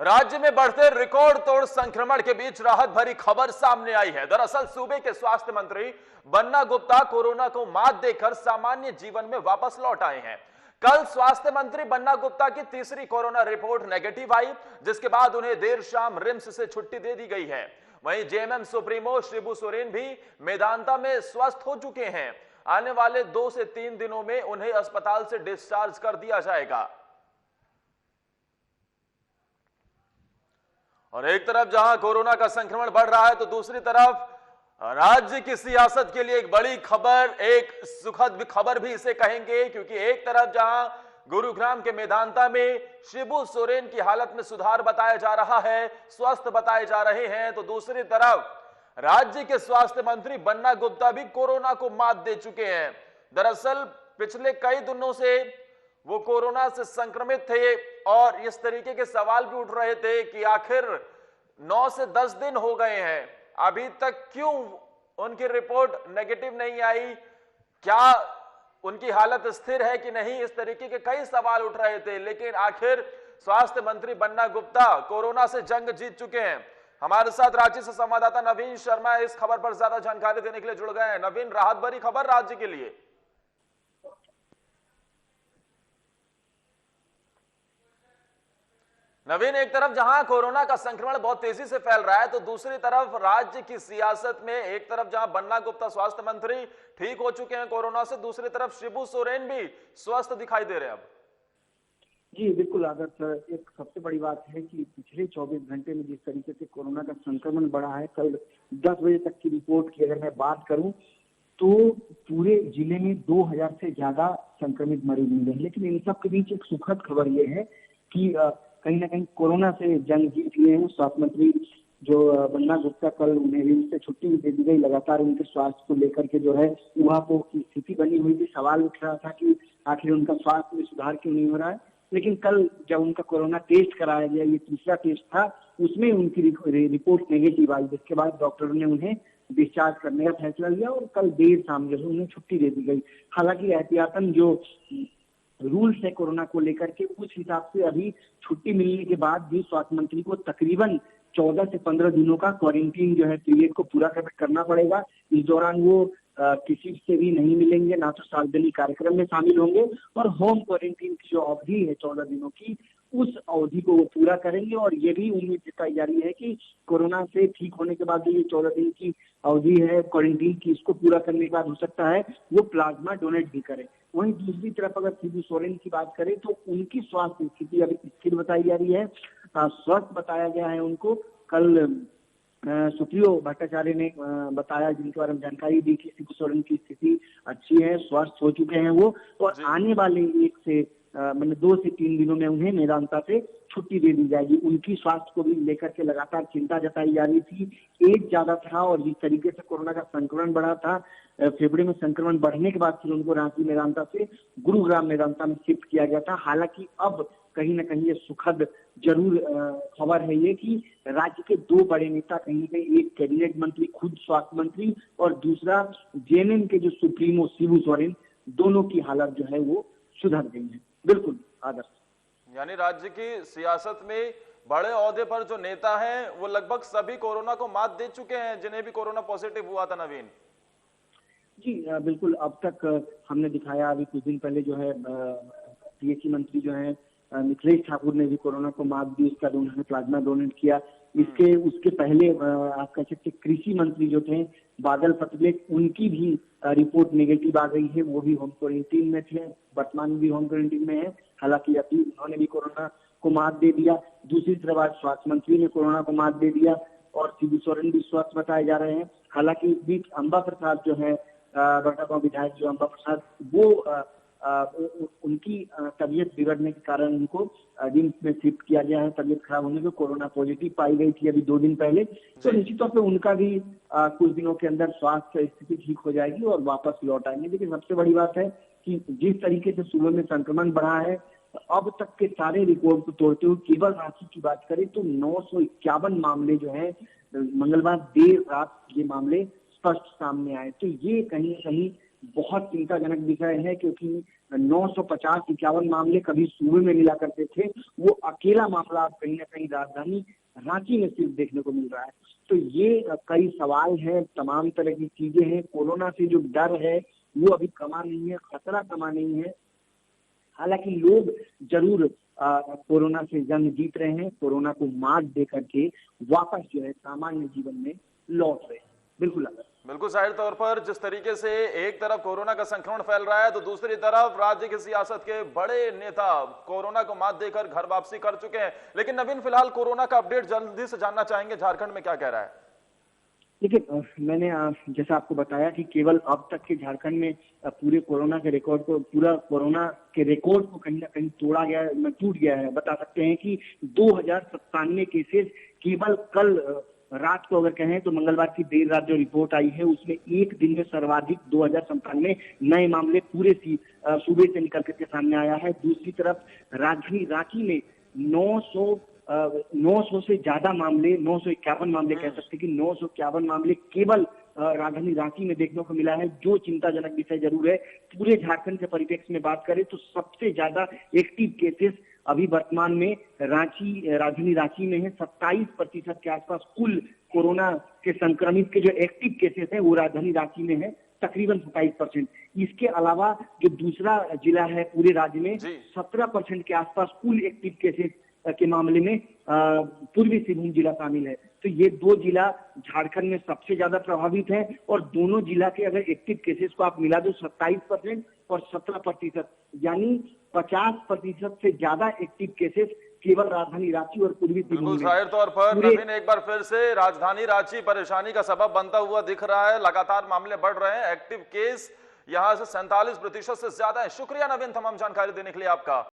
राज्य में बढ़ते रिकॉर्ड तोड़ संक्रमण के बीच राहत भरी खबर सामने आई है। दरअसल सूबे के स्वास्थ्य मंत्री बन्ना गुप्ता कोरोना को मात देकर सामान्य जीवन में वापस लौट आए हैं। कल स्वास्थ्य मंत्री बन्ना गुप्ता की तीसरी कोरोना रिपोर्ट नेगेटिव आई, जिसके बाद उन्हें देर शाम रिम्स से छुट्टी दे दी गई है। वहीं जेएमएम सुप्रीमो शिबू सोरेन भी मेदांता में स्वस्थ हो चुके हैं। आने वाले 2 से 3 दिनों में उन्हें अस्पताल से डिस्चार्ज कर दिया जाएगा। और एक तरफ जहां कोरोना का संक्रमण बढ़ रहा है, तो दूसरी तरफ राज्य की सियासत के लिए एक बड़ी खबर, एक सुखद खबर भी इसे कहेंगे, क्योंकि एक तरफ जहां गुरुग्राम के मेदांता में शिबू सोरेन की हालत में सुधार बताया जा रहा है, स्वस्थ बताए जा रहे हैं, तो दूसरी तरफ राज्य के स्वास्थ्य मंत्री बन्ना गुप्ता भी कोरोना को मात दे चुके हैं। दरअसल पिछले कई दिनों से वो कोरोना से संक्रमित थे और इस तरीके के सवाल भी उठ रहे थे कि आखिर 9 से 10 दिन हो गए हैं, अभी तक क्यों उनकी रिपोर्ट नेगेटिव नहीं आई, क्या उनकी हालत स्थिर है कि नहीं, इस तरीके के कई सवाल उठ रहे थे। लेकिन आखिर स्वास्थ्य मंत्री बन्ना गुप्ता कोरोना से जंग जीत चुके हैं। हमारे साथ रांची से संवाददाता नवीन शर्मा इस खबर पर ज्यादा जानकारी देने के लिए जुड़ गए हैं। नवीन, राहत भरी खबर राज्य के लिए। नवीन, एक तरफ जहां कोरोना का संक्रमण बहुत तेजी से फैल रहा है, तो दूसरी तरफ राज्य की सियासत में एक तरफ जहां बन्ना गुप्ता स्वास्थ्य मंत्री ठीक हो चुके हैं कोरोना से, दूसरी तरफ शिबू सोरेन भी स्वस्थ दिखाई दे रहे हैं अब। जी बिल्कुल आदर्श, एक सबसे बड़ी बात है कि पिछले 24 घंटे में जिस तरीके से कोरोना का संक्रमण बढ़ा है, कल 10 बजे तक की रिपोर्ट की अगर मैं बात करूं तो पूरे जिले में 2000 से ज्यादा संक्रमित मरीज मिले हैं। लेकिन इन सब के बीच एक सुखद खबर ये है कि कहीं ना कहीं कोरोना से जंग जीत लिए हैं। स्वास्थ्य मंत्री जो बन्ना गुप्ता, कल उन्हें रिम्स से छुट्टी भी दे दी गई। लगातार उनके स्वास्थ्य को लेकर के जो है ऊहापोह की स्थिति बनी हुई थी, सवाल उठ रहा था कि आखिर उनका स्वास्थ्य में सुधार क्यों नहीं हो रहा है। लेकिन कल जब उनका कोरोना टेस्ट कराया गया, ये तीसरा टेस्ट था, उसमें उनकी रिपोर्ट नेगेटिव आई, जिसके बाद डॉक्टरों ने उन्हें डिस्चार्ज करने का फैसला लिया और कल देर शाम जो है उन्हें छुट्टी दे दी गई। हालांकि एहतियातन जो रूल्स है कोरोना को लेकर के, उस हिसाब से अभी छुट्टी मिलने के बाद भी स्वास्थ्य मंत्री को तकरीबन 14 से 15 दिनों का क्वारंटीन जो है पीरियड को पूरा करना पड़ेगा। इस दौरान वो किसी से भी नहीं मिलेंगे, ना तो सार्वजनिक कार्यक्रम में शामिल होंगे, और होम क्वारंटीन की जो अवधि है 14 दिनों की, उस अवधि को वो पूरा करेंगे। और ये भी उम्मीद जताई जा रही है कि कोरोना से ठीक होने के बाद ये 14 दिन की अवधि है क्वारंटीन की, इसको पूरा करने के बाद हो सकता है वो प्लाज्मा डोनेट भी करे। वहीं दूसरी तरफ अगर शिबू सोरेन की बात करें तो उनकी स्वास्थ्य स्थिति अभी स्थिर बताई जा रही है, स्वस्थ बताया गया है उनको। कल सुप्रियो भट्टाचार्य ने बताया, जिनके बारे में जानकारी दी कि शिबू सोरेन की स्थिति अच्छी है, स्वस्थ हो चुके हैं वो, और आने वाले 2 से 3 दिनों में उन्हें मेदांता से छुट्टी दे दी जाएगी। उनकी स्वास्थ्य को भी लेकर के लगातार चिंता जताई जा रही थी। एज ज्यादा था और जिस तरीके से कोरोना का संक्रमण बढ़ा था, फेफड़े में संक्रमण बढ़ने के बाद फिर उनको रांची मेदांता से गुरुग्राम मेदांता में शिफ्ट किया गया था। हालांकि अब कहीं ना कहीं ये सुखद जरूर खबर है ये कि राज्य के 2 बड़े नेता, कहीं ना कहीं एक कैबिनेट मंत्री खुद स्वास्थ्य मंत्री और दूसरा जेएमएम के जो सुप्रीमो शिबू सोरेन, दोनों की हालत जो है वो सुधर गई है। बिल्कुल आदर्श, यानी राज्य की सियासत में बड़े ओहदे पर जो नेता हैं वो लगभग सभी कोरोना को मात दे चुके हैं, जिन्हें भी कोरोना पॉजिटिव हुआ था। नवीन जी बिल्कुल, अब तक हमने दिखाया, अभी कुछ दिन पहले जो है पीएचई मंत्री जो है मिथिलेश ठाकुर ने भी कोरोना को मात दी, उसका उन्होंने प्लाज्मा डोनेट किया। उसके पहले आप कह सकते कृषि मंत्री जो थे बादल पत्रलेख, उनकी भी रिपोर्ट नेगेटिव आ गई है, वो भी होम क्वारंटीन में थे, वर्तमान में भी होम क्वारंटीन में है। हालांकि अभी उन्होंने भी कोरोना को मात दे दिया। दूसरी तरफ आज स्वास्थ्य मंत्री ने कोरोना को मात दे दिया और शिबू सोरेन भी स्वस्थ बताए जा रहे हैं। हालांकि इस बीच अंबा प्रसाद जो है, बड़गांव विधायक जो अंबा प्रसाद, वो उनकी तबीयत बिगड़ने के कारण उनको रिम्स में शिफ्ट किया गया है। तबीयत खराब होने को कोरोना पॉजिटिव पाई गई थी अभी 2 दिन पहले, तो निश्चित तौर पे उनका भी कुछ दिनों के अंदर स्वास्थ्य स्थिति ठीक हो जाएगी और वापस लौट आएंगे। लेकिन सबसे बड़ी बात है कि जिस तरीके से सूबे में संक्रमण बढ़ा है, अब तक के सारे रिकॉर्ड को तोड़ते हुए केवल रांची की बात करें तो 951 मामले जो है मंगलवार देर रात ये मामले स्पष्ट सामने आए। तो ये कहीं ना कहीं बहुत चिंताजनक विषय है, क्योंकि 950-51 मामले कभी सूबे में मिला करते थे, वो अकेला मामला अब कहीं ना कहीं राजधानी रांची में सिर्फ देखने को मिल रहा है। तो ये कई सवाल हैं, तमाम तरह की चीजें हैं। कोरोना से जो डर है वो अभी कमा नहीं है, खतरा कमा नहीं है। हालांकि लोग जरूर कोरोना से जंग जीत रहे हैं, कोरोना को मात दे करके वापस जो है सामान्य जीवन में लौट रहे हैं। बिल्कुल बिल्कुल, जाहिर तौर पर जिस तरीके से एक तरफ कोरोना का संक्रमण फैल रहा है तो दूसरी तरफ राज्य की सियासत के बड़े नेता कोरोना को मात देकर घर वापसी कर चुके हैं। लेकिन नवीन, फिलहाल कोरोना का अपडेट जल्दी से जानना चाहेंगे, झारखंड में क्या कह रहा है? देखिए, मैंने जैसा आपको बताया कि केवल अब तक के झारखंड में पूरे कोरोना के रिकॉर्ड को कहीं ना कहीं तोड़ा गया है, टूट गया है। बता सकते हैं कि 2097 केसेस केवल कल रात को अगर कहें तो मंगलवार की देर रात जो रिपोर्ट आई है उसमें एक दिन में सर्वाधिक 2097 नए मामले पूरे सूबे से निकल करके सामने आया है। दूसरी तरफ राजधानी रांची में 900 से ज्यादा मामले, 951 मामले कह सकते हैं कि 951 मामले केवल राजधानी रांची में देखने को मिला है, जो चिंताजनक विषय जरूर है। पूरे झारखंड के परिप्रेक्ष्य में बात करें तो सबसे ज्यादा एक्टिव केसेस अभी वर्तमान में राजधानी रांची में है। 27% के आसपास कुल कोरोना के संक्रमित के जो एक्टिव केसेस हैं वो राजधानी रांची में है, तकरीबन 27%। इसके अलावा जो दूसरा जिला है पूरे राज्य में 17% के आसपास कुल एक्टिव केसेस के मामले में पूर्वी सिंहभूम जिला शामिल है। तो ये दो जिला झारखंड में सबसे ज्यादा प्रभावित है, और दोनों जिला के अगर एक्टिव केसेस को आप मिला दो 27% और 17%, यानी 50% से ज्यादा एक्टिव केसेस केवल राजधानी रांची और पूर्वी सिंहभूम में। जाहिर तौर पर नवीन, एक बार फिर से राजधानी रांची परेशानी का सबब बनता हुआ दिख रहा है। लगातार मामले बढ़ रहे हैं, एक्टिव केस यहां से 47% से ज्यादा है। शुक्रिया नवीन, तमाम जानकारी देने के लिए आपका।